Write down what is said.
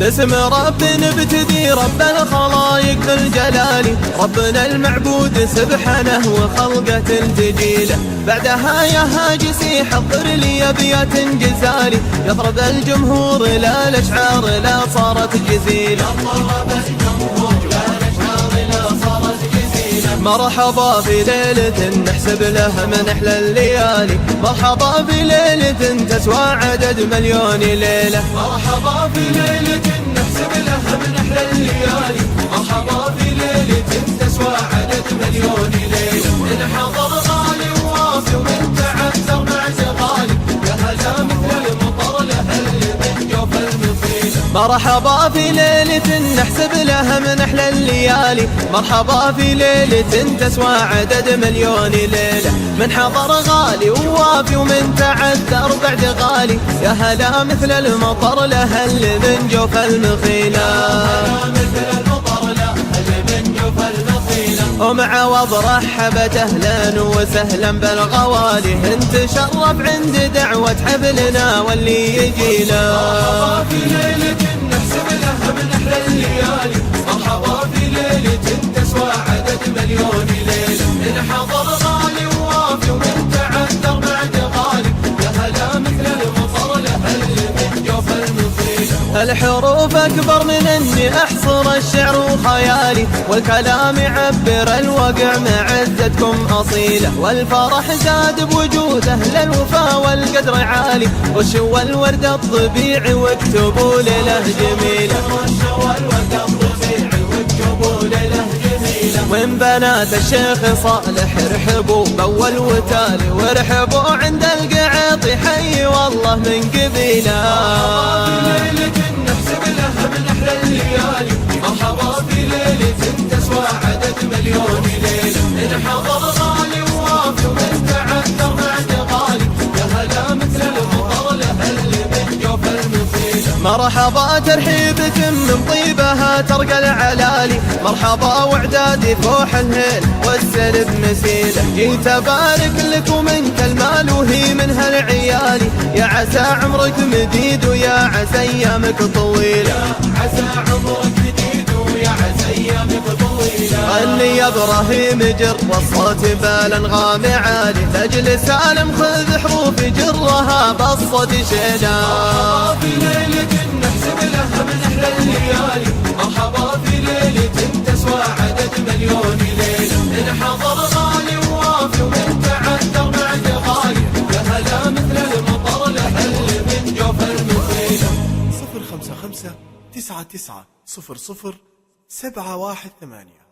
باسم رب نبتدي رب الخلايق ذو الجلال، ربنا المعبود سبحانه وخلقه تجيله. بعدها يا هاجسي حضر لي ابيات جزالي، يضرب الجمهور لا الاشعار لا صارت جزيله. مرحبا في ليلة نحسب لها من أحلى الليالي، مرحبا في ليلة تسوى عدد مليون ليلة. مرحبا في ليلة نحسب لها من أحلى الليالي، مرحبا في ليلة تسوى عدد مليون ليلة. إن حضر غالي ووافي ومن تعذر مع زغالي، يا هلا مثل المطر لهل من جوف المطيلة. مرحبا في ليلة نحسب لها من أحلى الليالي، مرحبا في ليلة تسوى عدد مليون ليلة. من حضر غالي ووافي ومن تعذر بعد غالي، يا هلا مثل المطر لهل من جوف المخيلة. ومع وضرحبت اهلا وسهلا بالغوالي، انت شرف عند دعوة حبلنا واللي يجينا. مرحبا في ليلة نحسب لها من احلى الليالي، مرحبا في ليلة تسوى عدد مليون ليلة. ان حضر غالي ووافي ومن تعذر بعد غالي، يا هلا مثل المطر لهل من جوف المطيلة. الحروف اكبر من اني احصر الشعر وخيالي، والكلام يعبر الوقع معزتكم اصيله. والفرح زاد بوجود اهل الوفا والقدر عالي، وشوا الورد الطبيعي واكتبوا له جميله. وين بنات الشيخ صالح رحبوا بأول وتالي، ورحبوا عند القعط حي والله من قبيله. مرحبا في ليلة نحسب لها من أحلى الليالي، مرحبا في ليلة تسوى عدد مليون ليلة. إن حضر غالي ووافي ومن تعذر بعد غالي، يا هلا مثل المطر لهل من جوف المطيلة. مرحبا ترحيبكم من طيبها ترقى العلالي، مرحبا وعدادي فوح الهيل والسلب مسيله. جيت ابارك لك ومنك المال وهي منها العيالي، يا عسى عمرك مديد ويا عسى ايامك طويله. يا عسى عمرك مديد ويا عسى ايامك طويله. غني يا ابراهيم جر الصوت بالانغام عالي، لاجل سالم خذ حروف جرها بالصوت شيله. مرحبا في ليلة نحسب لها من احلى الليالي، مرحبا في ليلة تسوى عدد مليون ليلة. إن حضر غالي ووافي ومن تعذر بعد غالي، يا هلا مثل المطر لهل من جوف المخيلة. 055 99 00 718.